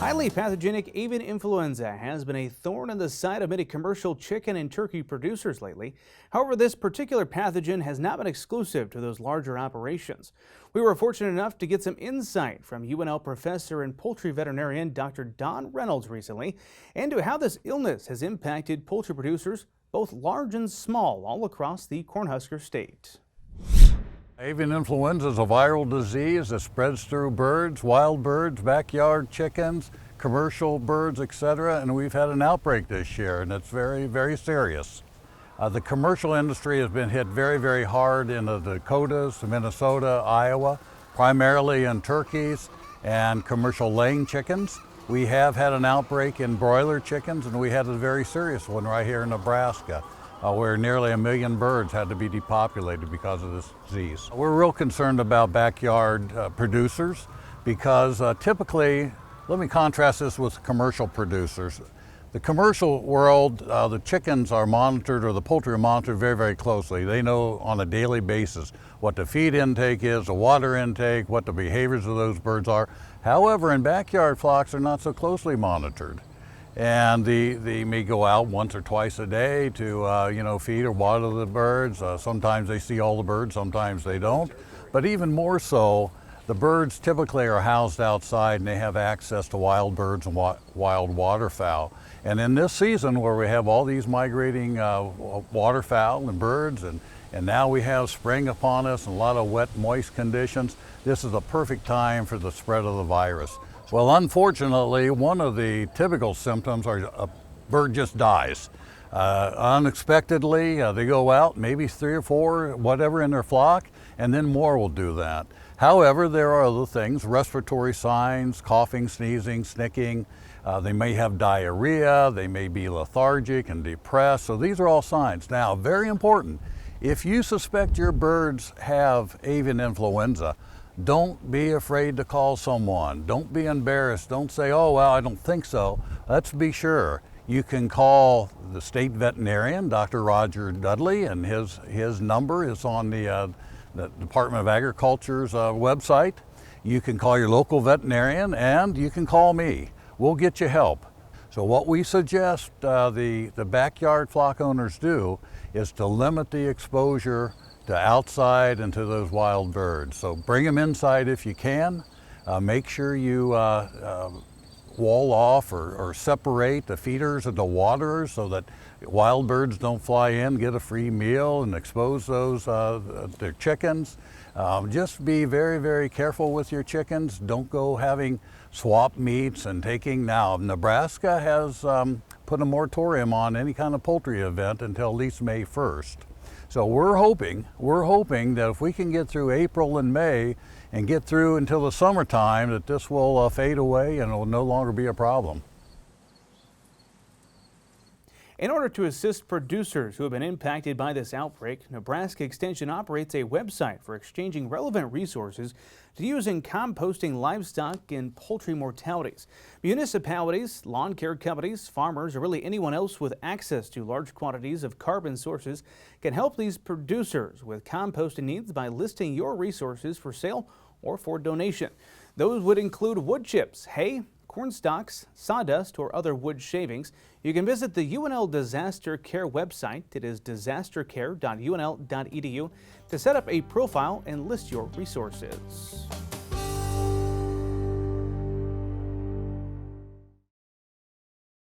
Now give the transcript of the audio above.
Highly pathogenic avian influenza has been a thorn in the side of many commercial chicken and turkey producers lately. However, this particular pathogen has not been exclusive to those larger operations. We were fortunate enough to get some insight from UNL professor and poultry veterinarian Dr. Don Reynolds recently into how this illness has impacted poultry producers, both large and small, all across the Cornhusker state. Avian influenza is a viral disease that spreads through birds, wild birds, backyard chickens, commercial birds, etc. And we've had an outbreak this year, and it's very, very serious. The commercial industry has been hit very, very hard in the Dakotas, Minnesota, Iowa, primarily in turkeys and commercial laying chickens. We have had an outbreak in broiler chickens, and we had a very serious one right here in Nebraska, where nearly 1 million birds had to be depopulated because of this disease. We're real concerned about backyard producers because typically, let me contrast this with commercial producers. The commercial world, the chickens are monitored, or the poultry are monitored very, very closely. They know on a daily basis what the feed intake is, the water intake, what the behaviors of those birds are. However, in backyard flocks, they're not so closely monitored. And they may go out once or twice a day to feed or water the birds. Sometimes they see all the birds, sometimes they don't. But even more so, the birds typically are housed outside and they have access to wild birds and wild waterfowl. And in this season where we have all these migrating waterfowl and birds, and now we have spring upon us and a lot of wet, moist conditions, this is a perfect time for the spread of the virus. Well, unfortunately, one of the typical symptoms are a bird just dies. Unexpectedly, they go out, maybe 3 or 4, whatever, in their flock, and then more will do that. However, there are other things, respiratory signs, coughing, sneezing, snicking. They may have diarrhea, they may be lethargic and depressed, so these are all signs. Now, very important, if you suspect your birds have avian influenza, don't be afraid to call someone. Don't be embarrassed. Don't say, oh, well, I don't think so. Let's be sure. You can call the state veterinarian, Dr. Roger Dudley, and his number is on the Department of Agriculture's website. You can call your local veterinarian, and you can call me. We'll get you help. So what we suggest the backyard flock owners do is to limit the exposure to outside and to those wild birds. So bring them inside if you can. Make sure you wall off or separate the feeders and the waterers so that wild birds don't fly in, get a free meal, and expose those their chickens. Just be very, very careful with your chickens. Don't go having swap meets and taking. Now, Nebraska has put a moratorium on any kind of poultry event until at least May 1st. So we're hoping that if we can get through April and May and get through until the summertime, that this will fade away and it will no longer be a problem. In order to assist producers who have been impacted by this outbreak, Nebraska Extension operates a website for exchanging relevant resources to use in composting livestock and poultry mortalities. Municipalities, lawn care companies, farmers, or really anyone else with access to large quantities of carbon sources can help these producers with composting needs by listing your resources for sale or for donation. Those would include wood chips, hay, corn stalks, sawdust, or other wood shavings. You can visit the UNL Disaster Care website. It is disastercare.unl.edu to set up a profile and list your resources.